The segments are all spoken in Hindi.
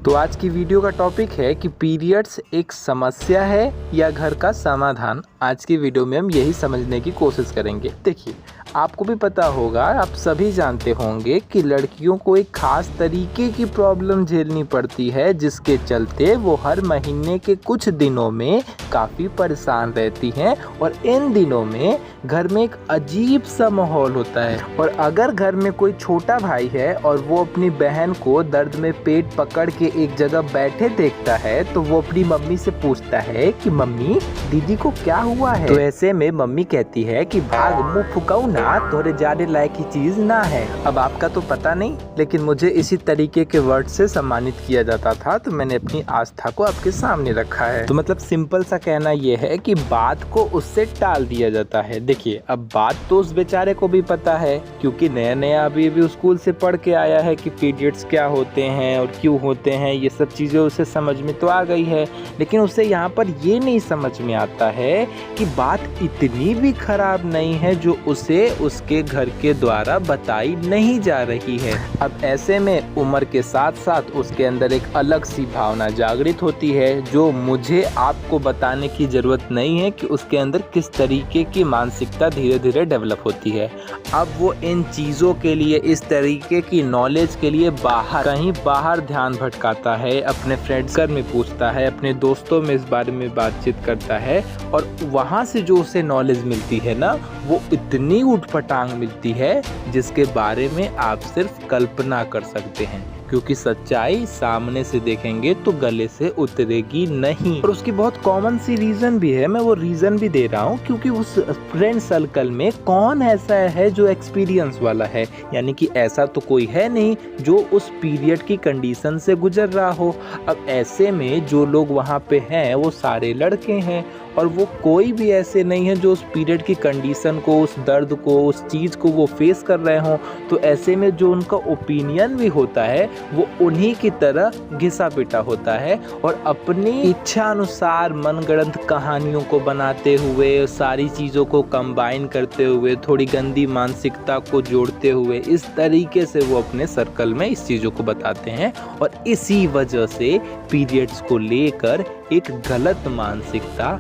तो आज की वीडियो का टॉपिक है कि पीरियड्स एक समस्या है या घर का समाधान। आज की वीडियो में हम यही समझने की कोशिश करेंगे। देखिए, आपको भी पता होगा, आप सभी जानते होंगे कि लड़कियों को एक खास तरीके की प्रॉब्लम झेलनी पड़ती है, जिसके चलते वो हर महीने के कुछ दिनों में काफ़ी परेशान रहती हैं और इन दिनों में घर में एक अजीब सा माहौल होता है। और अगर घर में कोई छोटा भाई है और वो अपनी बहन को दर्द में पेट पकड़ के एक जगह बैठे देखता है तो वो अपनी मम्मी से पूछता है कि मम्मी, दीदी को क्या हुआ है। तो ऐसे में मम्मी कहती है कि भाग मुँह फुकाऊ ना, तोरे जाने लायक की चीज ना है। अब आपका तो पता नहीं, लेकिन मुझे इसी तरीके के वर्ड से सम्मानित किया जाता था, तो मैंने अपनी आस्था को आपके सामने रखा है। तो मतलब सिंपल सा कहना यह है कि बात को उससे टाल दिया जाता है। देखिए, अब बात तो उस बेचारे को भी पता है, क्योंकि नया नया अभी स्कूल से पढ़ के आया है कि पीरियड्स क्या होते हैं और क्यों होते हैं, ये सब चीजें उसे समझ में तो आ गई है। लेकिन उसे यहाँ पर ये नहीं समझ में आता है कि बात इतनी भी खराब नहीं है जो उसे उसके घर के द्वारा बताई नहीं जा रही है। अब ऐसे में उम्र के साथ साथ उसके अंदर एक अलग सी भावना जागृत होती है, जो मुझे आपको बताने की जरूरत नहीं है कि उसके अंदर किस तरीके की मानसिकता धीरे धीरे डेवलप होती है। अब वो इन चीज़ों के लिए, इस तरीके की नॉलेज के लिए कहीं बाहर ध्यान भटकाता है, अपने फ्रेंड्स घर में पूछता है, अपने दोस्तों में इस बारे में बातचीत करता है, और वहाँ से जो उसे नॉलेज मिलती है ना, वो इतनी उठपटांग मिलती है जिसके बारे में आप सिर्फ कल्पना कर सकते हैं, क्योंकि सच्चाई सामने से देखेंगे तो गले से उतरेगी नहीं। और उसकी बहुत कॉमन सी रीजन भी है, मैं वो रीजन भी दे रहा हूँ, क्योंकि उस फ्रेंड सर्कल में कौन ऐसा है जो एक्सपीरियंस वाला है, यानी कि ऐसा तो कोई है नहीं जो उस पीरियड की कंडीशन से गुजर रहा हो। अब ऐसे में जो लोग वहाँ पे हैं वो सारे लड़के हैं, और वो कोई भी ऐसे नहीं है जो उस पीरियड की कंडीशन को, उस दर्द को, उस चीज़ को वो फेस कर रहे हों। तो ऐसे में जो उनका ओपिनियन भी होता है वो उन्हीं की तरह घिसा पिटा होता है, और अपनी इच्छा अनुसार मनगढ़ंत कहानियों को बनाते हुए, सारी चीज़ों को कंबाइन करते हुए, थोड़ी गंदी मानसिकता को जोड़ते हुए, इस तरीके से वो अपने सर्कल में इस चीज़ों को बताते हैं। और इसी वजह से पीरियड्स को लेकर एक गलत मानसिकता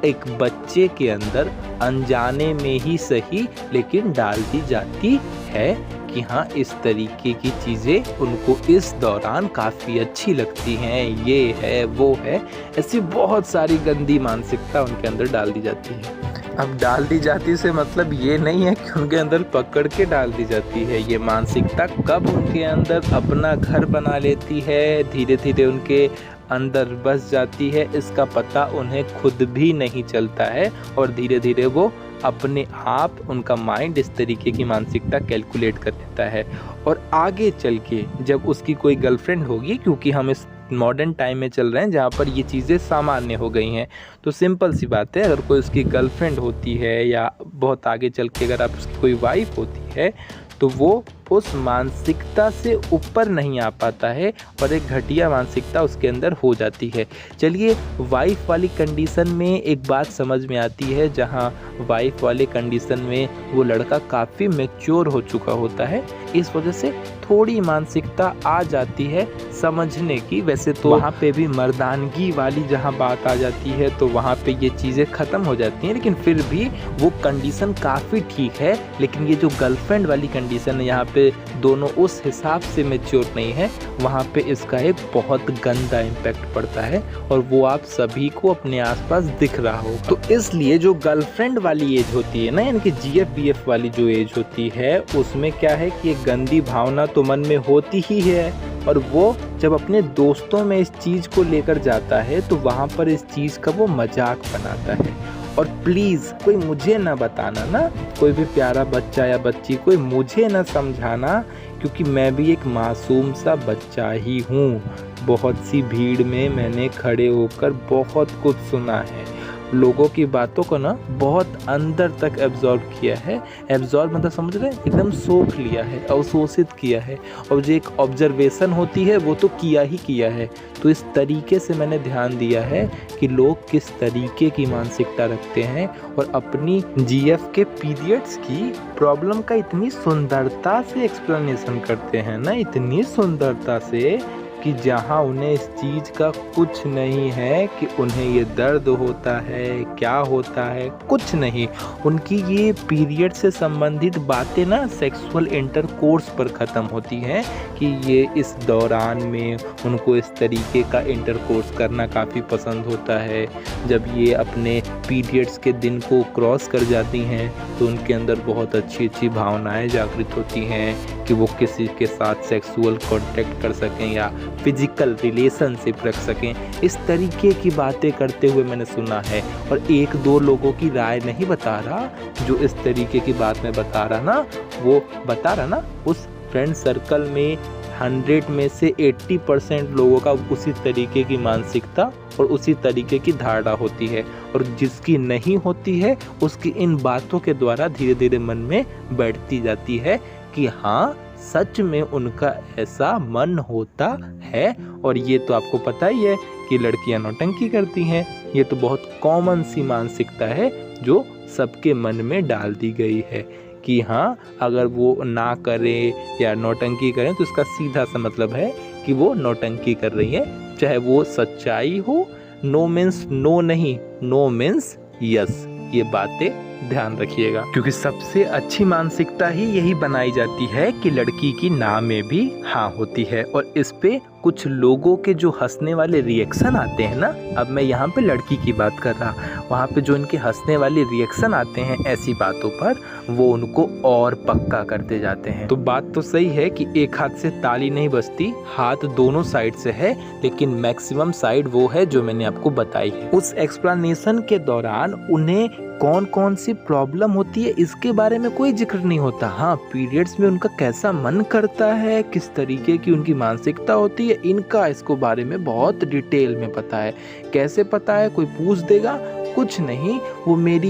एक बच्चे के अंदर अनजाने में ही सही लेकिन डाल दी जाती है कि हाँ, इस तरीके की चीज़ें उनको इस दौरान काफ़ी अच्छी लगती हैं, ये है वो है, ऐसी बहुत सारी गंदी मानसिकता उनके अंदर डाल दी जाती है। अब डाल दी जाती से मतलब ये नहीं है कि उनके अंदर पकड़ के डाल दी जाती है। ये मानसिकता कब उनके अंदर अपना घर बना लेती है, धीरे धीरे उनके अंदर बस जाती है, इसका पता उन्हें खुद भी नहीं चलता है, और धीरे धीरे वो अपने आप, उनका माइंड इस तरीके की मानसिकता कैलकुलेट कर लेता है। और आगे चल के जब उसकी कोई गर्लफ्रेंड होगी, क्योंकि हम इस मॉडर्न टाइम में चल रहे हैं जहाँ पर ये चीज़ें सामान्य हो गई हैं, तो सिंपल सी बात है, अगर कोई उसकी गर्लफ्रेंड होती है या बहुत आगे चल के अगर आप उसकी कोई वाइफ होती है, तो वो उस मानसिकता से ऊपर नहीं आ पाता है और एक घटिया मानसिकता उसके अंदर हो जाती है। चलिए, वाइफ वाली कंडीशन में एक बात समझ में आती है, जहां वाइफ वाले कंडीशन में वो लड़का काफ़ी मैच्योर हो चुका होता है, इस वजह से थोड़ी मानसिकता आ जाती है समझने की। वैसे तो वहाँ पे भी मर्दानगी वाली जहाँ बात आ जाती है तो वहाँ पे ये चीज़ें ख़त्म हो जाती हैं, लेकिन फिर भी वो कंडीशन काफ़ी ठीक है। लेकिन ये जो गर्लफ्रेंड वाली कंडीशन है, यहाँ पे दोनों उस हिसाब से मैच्योर नहीं है, वहाँ पे इसका एक बहुत गंदा इम्पैक्ट पड़ता है, और वो आप सभी को अपने आसपास दिख रहा हो। तो इसलिए जो गर्लफ्रेंड वाली एज होती है ना, यानी कि GF-BF वाली जो एज होती है, उसमें क्या है कि एक गंदी भावना तो मन में होती ही है, और वो जब अपने दोस्तों में इस चीज़ को लेकर जाता है तो वहाँ पर इस चीज़ का वो मजाक बनाता है। और प्लीज़ कोई मुझे ना बताना ना, कोई भी प्यारा बच्चा या बच्ची, कोई मुझे ना समझाना, क्योंकि मैं भी एक मासूम सा बच्चा ही हूँ। बहुत सी भीड़ में मैंने खड़े होकर बहुत कुछ सुना है, लोगों की बातों को ना बहुत अंदर तक एब्जॉर्ब किया है। एब्जॉर्ब मतलब समझ रहे हैं, एकदम सोख लिया है, अवशोषित किया है, और जो एक ऑब्जर्वेशन होती है वो तो किया ही किया है। तो इस तरीके से मैंने ध्यान दिया है कि लोग किस तरीके की मानसिकता रखते हैं, और अपनी GF के पीरियड्स की प्रॉब्लम का इतनी सुंदरता से एक्सप्लेनेशन करते हैं ना, इतनी सुंदरता से कि जहाँ उन्हें इस चीज़ का कुछ नहीं है कि उन्हें ये दर्द होता है, क्या होता है, कुछ नहीं। उनकी ये पीरियड से संबंधित बातें ना सेक्सुअल इंटरकोर्स पर ख़त्म होती हैं कि ये इस दौरान में उनको इस तरीके का इंटरकोर्स करना काफ़ी पसंद होता है। जब ये अपने पीरियड्स के दिन को क्रॉस कर जाती हैं तो उनके अंदर बहुत अच्छी अच्छी भावनाएं जागृत होती हैं कि वो किसी के साथ सेक्सुअल कांटेक्ट कर सकें या फिजिकल रिलेशनशिप रख सकें। इस तरीके की बातें करते हुए मैंने सुना है, और एक दो लोगों की राय नहीं बता रहा, जो इस तरीके की बात मैं बता रहा ना, वो बता रहा ना उस फ्रेंड सर्कल में 100 में से 80% लोगों का उसी तरीके की मानसिकता और उसी तरीके की धारणा होती है, और जिसकी नहीं होती है उसकी इन बातों के द्वारा धीरे धीरे मन में बैठती जाती है कि हाँ सच में उनका ऐसा मन होता है। और ये तो आपको पता ही है कि लड़कियां नौटंकी करती हैं। ये तो बहुत कॉमन सी मानसिकता है जो सबके मन में डाल दी गई है कि हाँ अगर वो ना करे या नौटंकी करें तो इसका सीधा सा मतलब है कि वो नौटंकी कर रही है, चाहे वो सच्चाई हो। नो मीन्स नो नहीं, नो मीन्स यस। ये बातें ध्यान रखिएगा, क्योंकि सबसे अच्छी मानसिकता ही यही बनाई जाती है कि लड़की की ना में भी हाँ होती है। और इस पे कुछ लोगों के जो हंसने वाले रिएक्शन आते हैं ना, अब मैं यहाँ पे लड़की की बात कर रहा, वहाँ पे जो इनके हंसने वाले रिएक्शन आते हैं ऐसी बातों पर, वो उनको और पक्का करते जाते हैं। तो बात तो सही है कि एक हाथ से ताली नहीं बजती, हाथ दोनों साइड से है, लेकिन मैक्सिमम साइड वो है जो मैंने आपको बताई है। उस एक्सप्लेनेशन के दौरान उन्हें कौन कौन सी प्रॉब्लम होती है इसके बारे में कोई जिक्र नहीं होता। हाँ, पीरियड्स में उनका कैसा मन करता है, किस तरीके की उनकी मानसिकता होती है, इनका इसको बारे में बहुत डिटेल में पता है। कैसे पता है, कोई पूछ देगा? कुछ नहीं,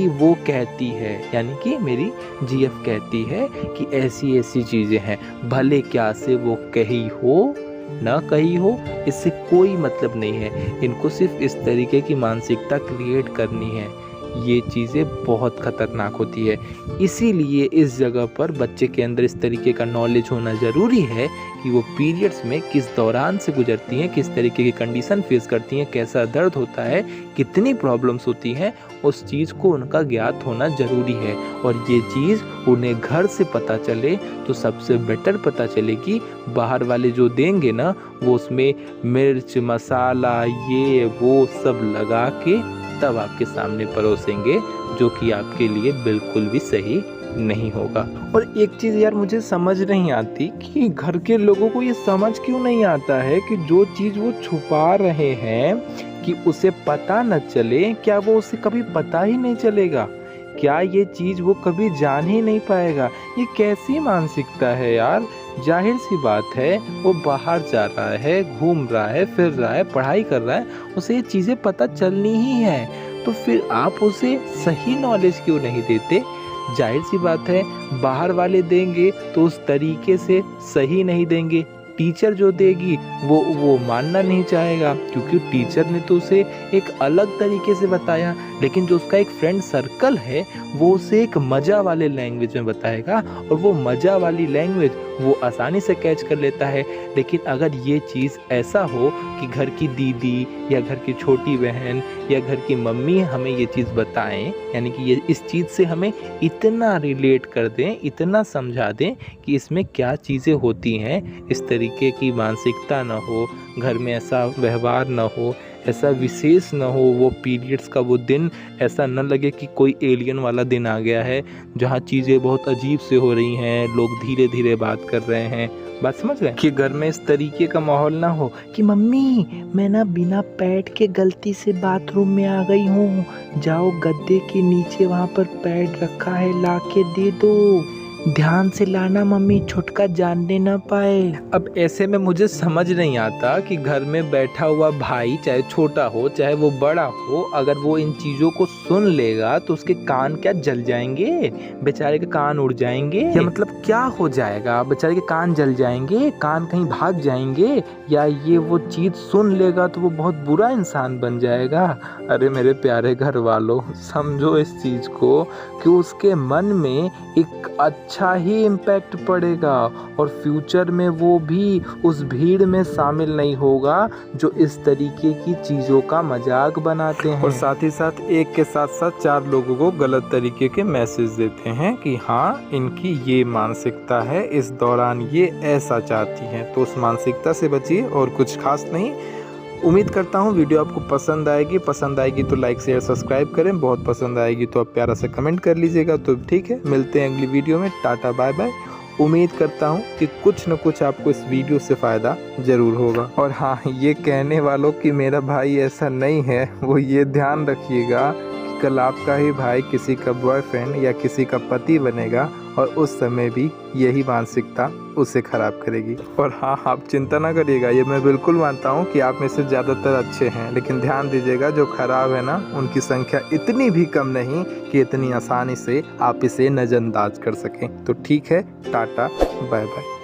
वो कहती है, यानी कि मेरी जीएफ कहती है कि ऐसी ऐसी चीज़ें हैं। भले क्या से वो कही हो ना कही हो, इससे कोई मतलब नहीं है। इनको सिर्फ इस तरीके की मानसिकता क्रिएट करनी है। ये चीज़ें बहुत ख़तरनाक होती है। इसीलिए इस जगह पर बच्चे के अंदर इस तरीके का नॉलेज होना ज़रूरी है कि वो पीरियड्स में किस दौरान से गुजरती हैं, किस तरीके की कंडीशन फेस करती हैं, कैसा दर्द होता है, कितनी प्रॉब्लम्स होती हैं, उस चीज़ को उनका ज्ञात होना ज़रूरी है। और ये चीज़ उन्हें घर से पता चले तो सबसे बेटर पता चले कि बाहर वाले जो देंगे ना, वो उसमें मिर्च मसाला ये वो सब लगा के तब आपके सामने परोसेंगे, जो कि आपके लिए बिल्कुल भी सही नहीं होगा। और एक चीज़ यार मुझे समझ नहीं आती कि घर के लोगों को ये समझ क्यों नहीं आता है कि जो चीज़ वो छुपा रहे हैं कि उसे पता न चले, क्या वो उसे कभी पता ही नहीं चलेगा? क्या ये चीज़ वो कभी जान ही नहीं पाएगा? ये कैसी मानसिकता है यार? जाहिर सी बात है, वो बाहर जा रहा है, घूम रहा है, फिर रहा है, पढ़ाई कर रहा है, उसे ये चीज़ें पता चलनी ही है। तो फिर आप उसे सही नॉलेज क्यों नहीं देते? जाहिर सी बात है, बाहर वाले देंगे तो उस तरीके से सही नहीं देंगे। टीचर जो देगी वो मानना नहीं चाहेगा, क्योंकि टीचर ने तो उसे एक अलग तरीके से बताया, लेकिन जो उसका एक फ्रेंड सर्कल है वो उसे एक मज़ा वाले लैंग्वेज में बताएगा, और वो मज़ा वाली लैंग्वेज वो आसानी से कैच कर लेता है। लेकिन अगर ये चीज़ ऐसा हो कि घर की दीदी या घर की छोटी बहन या घर की मम्मी हमें ये चीज़ बताएं, यानी कि ये इस चीज़ से हमें इतना रिलेट कर दें, इतना समझा दें कि इसमें क्या चीज़ें होती हैं, इस तरीके की मानसिकता ना हो, घर में ऐसा व्यवहार ना हो, ऐसा विशेष ना हो, वो पीरियड्स का वो दिन ऐसा न लगे कि कोई एलियन वाला दिन आ गया है, जहाँ चीज़ें बहुत अजीब से हो रही हैं, लोग धीरे धीरे बात कर रहे हैं। बात समझ रहे हैं कि घर में इस तरीके का माहौल ना हो कि मम्मी मैं ना बिना पैड के गलती से बाथरूम में आ गई हूँ, जाओ गद्दे के नीचे वहाँ पर पैड रखा है ला के दे दो, ध्यान से लाना मम्मी, छुटका जानने ना पाए। अब ऐसे में मुझे समझ नहीं आता कि घर में बैठा हुआ भाई, चाहे छोटा हो चाहे वो बड़ा हो, अगर वो इन चीज़ों को सुन लेगा तो उसके कान क्या जल जाएंगे? बेचारे के कान उड़ जाएंगे, या मतलब क्या हो जाएगा? बेचारे के कान जल जाएंगे, कान कहीं भाग जाएंगे, या ये वो चीज़ सुन लेगा तो वो बहुत बुरा इंसान बन जाएगा? अरे मेरे प्यारे घर वालों, समझो इस चीज़ को कि उसके मन में एक अच्छा अच्छा ही इम्पैक्ट पड़ेगा और फ्यूचर में वो भी उस भीड़ में शामिल नहीं होगा जो इस तरीके की चीज़ों का मजाक बनाते हैं और साथ ही साथ एक के साथ साथ 4 लोगों को गलत तरीके के मैसेज देते हैं कि हाँ इनकी ये मानसिकता है, इस दौरान ये ऐसा चाहती हैं। तो उस मानसिकता से बचिए और कुछ खास नहीं। उम्मीद करता हूँ वीडियो आपको पसंद आएगी तो लाइक शेयर सब्सक्राइब करें, बहुत पसंद आएगी तो आप प्यारा सा कमेंट कर लीजिएगा। तो ठीक है, मिलते हैं अगली वीडियो में। Ta ta bye bye. उम्मीद करता हूँ कि कुछ न कुछ आपको इस वीडियो से फ़ायदा ज़रूर होगा। और हाँ, ये कहने वालों कि मेरा भाई ऐसा नहीं है, वो ये ध्यान रखिएगा कि कल आपका ही भाई किसी का बॉयफ्रेंड या किसी का पति बनेगा और उस समय भी यही मानसिकता उसे ख़राब करेगी। और हाँ, आप चिंता ना करिएगा, ये मैं बिल्कुल मानता हूँ कि आप में से ज़्यादातर अच्छे हैं, लेकिन ध्यान दीजिएगा जो ख़राब है ना, उनकी संख्या इतनी भी कम नहीं कि इतनी आसानी से आप इसे नज़रअंदाज कर सकें। तो ठीक है, टाटा बाय बाय।